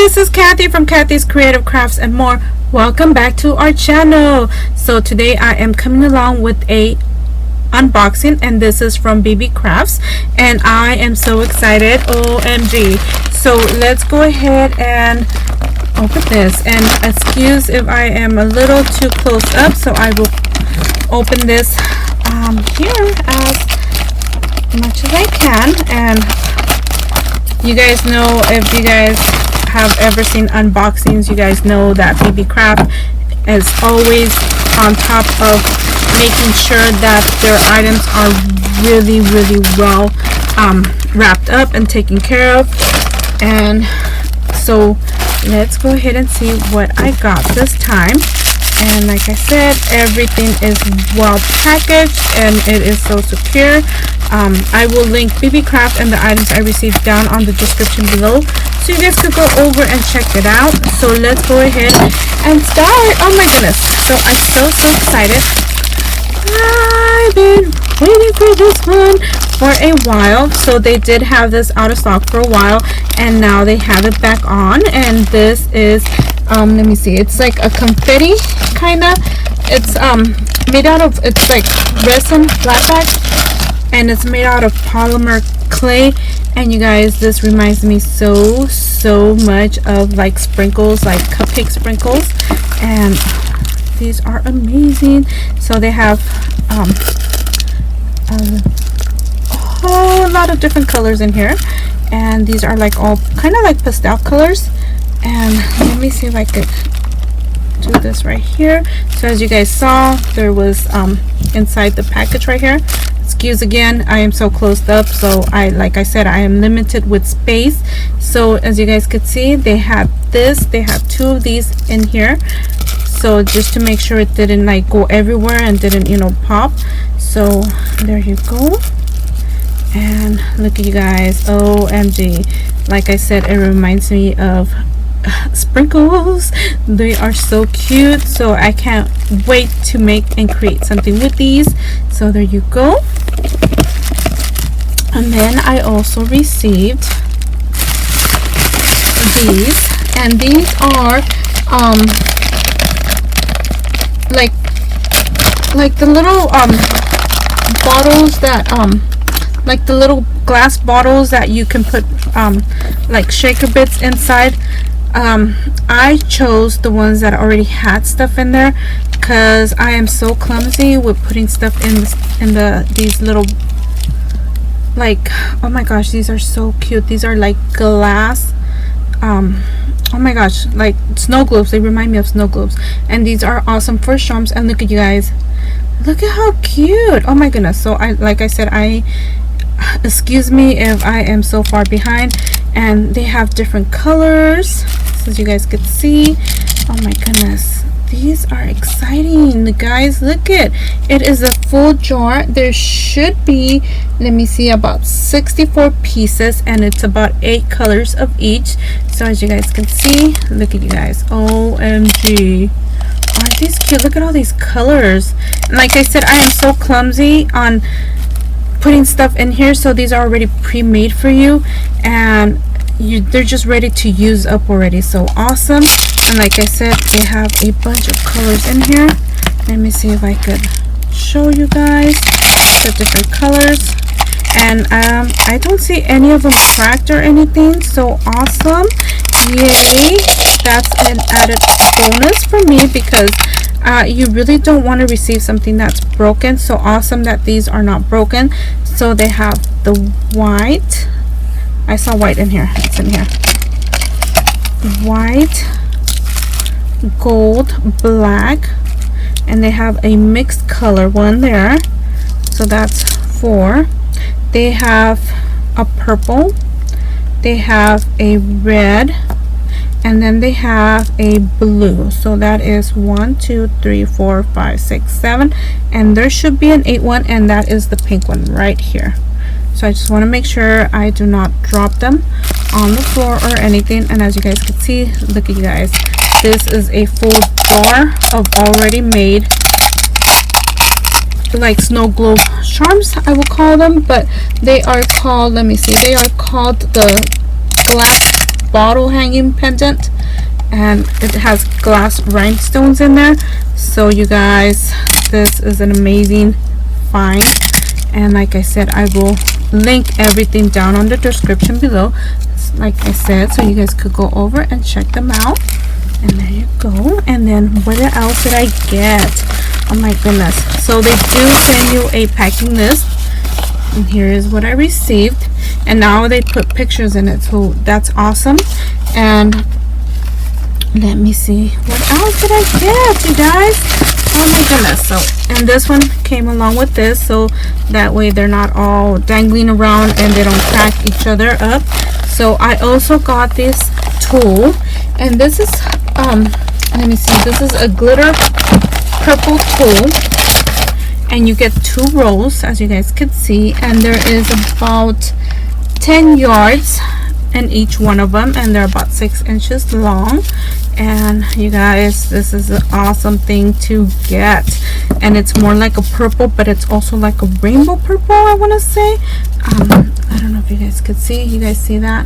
this is Kathy from Kathy's Creative Crafts and more. Welcome back to our channel. So today I am coming along with a unboxing, and this is from Beebeecraft, and I am so excited. OMG. So let's go ahead and open this, and excuse if I am a little too close up, so I will open this here as much as I can. And you guys know, if you guys have ever seen unboxings, you guys know that Beebeecraft is always on top of making sure that their items are really well wrapped up and taken care of. And so let's go ahead and see what I got this time. And like I said, everything is well packaged and it is so secure. I will link Beebeecraft and the items I received down on the description below, so you guys could go over and check it out. So let's go ahead and start. Oh my goodness, so I'm so excited. I've been waiting for this one for a while. So they did have this out of stock for a while, and now they have it back on. And this is let me see, it's like a confetti kind of. It's made out of, it's like resin flat pack, and it's made out of polymer clay. And you guys, this reminds me so much of like sprinkles, like cupcake sprinkles. And these are amazing. So they have a whole lot of different colors in here, and these are like all kind of like pastel colors. And let me see if I could do this right here. So as you guys saw, there was inside the package right here. Excuse again, I am so closed up, so like I said, I am limited with space. So as you guys could see, they have this, they have two of these in here, so just to make sure it didn't like go everywhere and didn't, you know, pop. So there you go. And look at you guys, OMG. Like I said, it reminds me of sprinkles. They are so cute, so I can't wait to make and create something with these. So there you go. And then I also received these, and these are like the little bottles that like the little glass bottles that you can put like shaker bits inside. I chose the ones that already had stuff in there because I am so clumsy with putting stuff in these little, like, oh my gosh, these are so cute. These are like glass, oh my gosh, like snow globes. They remind me of snow globes, and these are awesome for charms. And look at you guys, look at how cute. Oh my goodness. So like I said, excuse me if I am so far behind. And they have different colors, so as you guys could see. Oh my goodness, these are exciting, guys. Look at it, is a full jar. There should be, let me see, about 64 pieces, and it's about 8 colors of each. So as you guys can see, look at you guys, OMG, aren't these cute? Look at all these colors. And like I said, I am so clumsy on putting stuff in here, so these are already pre-made for you, and they're just ready to use up already. So awesome. And like I said, they have a bunch of colors in here. Let me see if I could show you guys the different colors. And I don't see any of them cracked or anything, so awesome. Yay, that's an added bonus for me, because you really don't want to receive something that's broken. So awesome that these are not broken. So they have the white, I saw white in here, it's in here, white, gold, black, and they have a mixed color one there, so that's 4. They have a purple, they have a red, and then they have a blue. So that is 1, 2, 3, 4, 5, 6, 7, and there should be an 8th one, and that is the pink one right here. So I just want to make sure I do not drop them on the floor or anything. And as you guys can see, look at you guys, this is a full jar of already made like snow globe charms, I will call them, but they are called, let me see, they are called the glass bottle hanging pendant, and it has glass rhinestones in there. So you guys, this is an amazing find, and like I said, I will link everything down on the description below, like I said, so you guys could go over and check them out. And there you go. And then what else did I get? Oh my goodness. So they do send you a packing list, and here is what I received, and now they put pictures in it, so that's awesome. And let me see, what else did I get, you guys? Oh my goodness. So, and this one came along with this, so that way they're not all dangling around and they don't crack each other up. So I also got this tool, and this is let me see, this is a glitter purple tool, and you get 2 rolls, as you guys can see, and there is about 10 yards in each one of them, and they're about 6 inches long. And you guys, this is an awesome thing to get, and it's more like a purple, but it's also like a rainbow purple, I want to say. I don't know if you guys could see. You guys see that?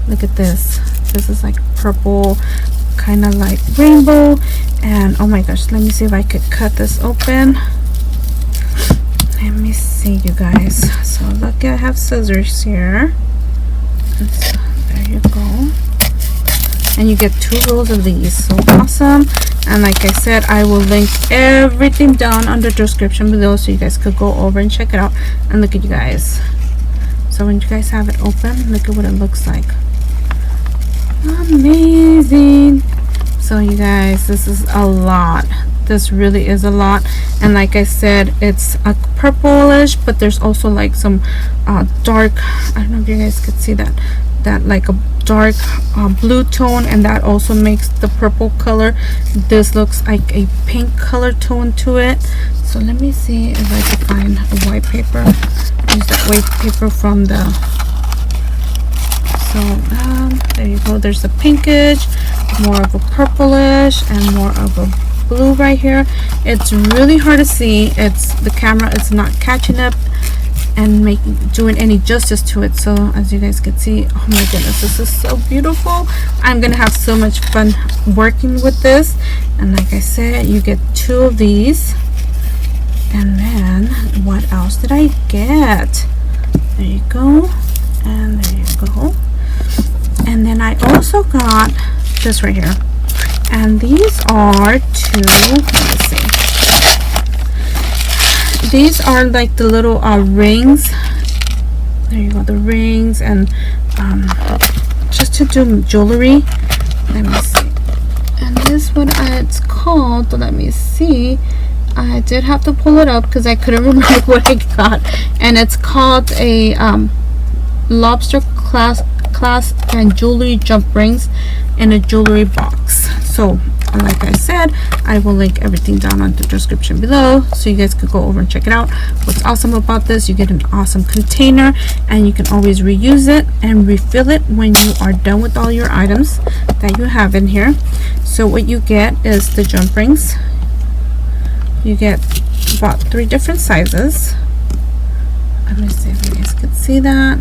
Look at this. This is like purple, kind of like rainbow. And oh my gosh, let me see if I could cut this open. Let me see, you guys. So look, I have scissors here. So, there you go. And you get 2 rolls of these. So awesome. And like I said, I will link everything down on the description below, so you guys could go over and check it out. And look at you guys. So when you guys have it open, look at what it looks like. Amazing. So you guys, this is a lot. This really is a lot. And like I said, it's a purplish, but there's also like some dark, I don't know if you guys could see that like a dark blue tone, and that also makes the purple color. This looks like a pink color tone to it. So let me see if I can find a white paper. Use that white paper from the, so there you go. There's a pinkish, more of a purplish, and more of a blue right here. It's really hard to see. It's the camera is not catching up and doing any justice to it. So as you guys can see, oh my goodness, this is so beautiful. I'm gonna have so much fun working with this. And like I said, you get 2 of these. And then what else did I get? There you go, and there you go. And then I also got this right here, and these are 2, let me see, these are like the little rings. There you go, the rings, and just to do jewelry. Let me see. And this one, it's called, let me see, I did have to pull it up because I couldn't remember what I got, and it's called a Lobster clasp and jewelry jump rings in a jewelry box. So like I said, I will link everything down on the description below, so you guys could go over and check it out. What's awesome about this, you get an awesome container, and you can always reuse it and refill it when you are done with all your items that you have in here. So what you get is the jump rings. You get about 3 different sizes. Let me see if you guys can see that.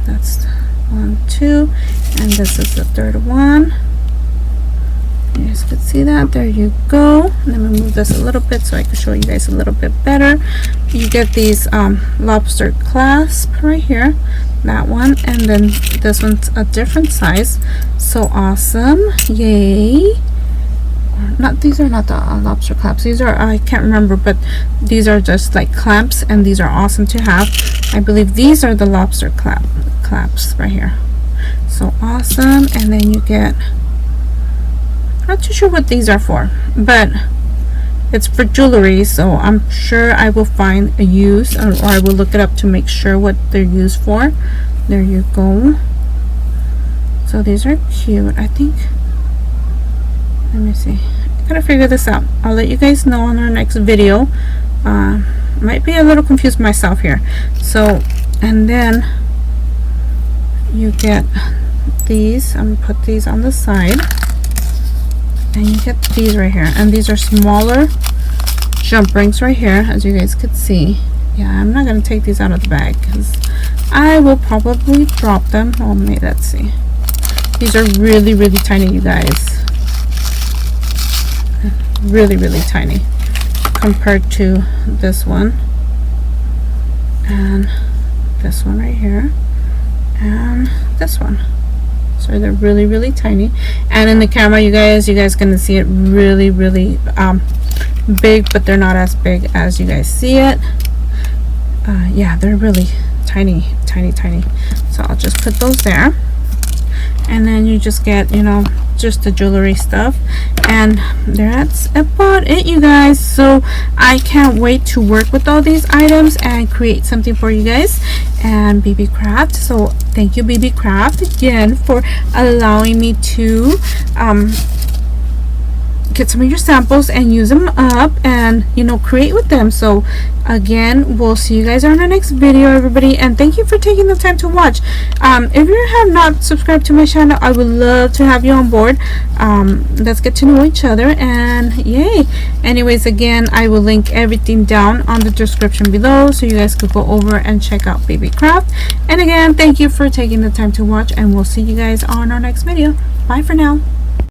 That's 1, 2, and this is the 3rd one. You guys could see that. There you go. Let me move this a little bit so I can show you guys a little bit better. You get these lobster clasp right here, that one, and then this one's a different size. So awesome. Yay. Not, these are not the lobster clasps. These are, I can't remember, but these are just like clamps, and these are awesome to have. I believe these are the lobster clasps right here. So awesome. And then you get, not too sure what these are for, but it's for jewelry, so I'm sure I will find a use, or I will look it up to make sure what they're used for. There you go. So these are cute, I think. Let me see, I gotta figure this out. I'll let you guys know on our next video. Might be a little confused myself here. So, and then you get these. I'm gonna put these on the side, and you get these right here, and these are smaller jump rings right here, as you guys could see. Yeah, I'm not gonna take these out of the bag because I will probably drop them. Oh, let's see. These are really, really tiny, you guys. Really, really tiny compared to this one and this one right here and this one. So they're really, really tiny, and in the camera, you guys gonna see it really, really big, but they're not as big as you guys see it. Yeah, they're really tiny. So I'll just put those there, and then you just get, you know, just the jewelry stuff, and that's about it, you guys. So I can't wait to work with all these items and create something for you guys and Beebeecraft. So thank you, Beebeecraft, again for allowing me to get some of your samples and use them up and, you know, create with them. So again, we'll see you guys on our next video, everybody, and thank you for taking the time to watch. If you have not subscribed to my channel, I would love to have you on board. Let's get to know each other, and yay. Anyways, again, I will link everything down on the description below so you guys could go over and check out Beebeecraft. And again, thank you for taking the time to watch, and we'll see you guys on our next video. Bye for now.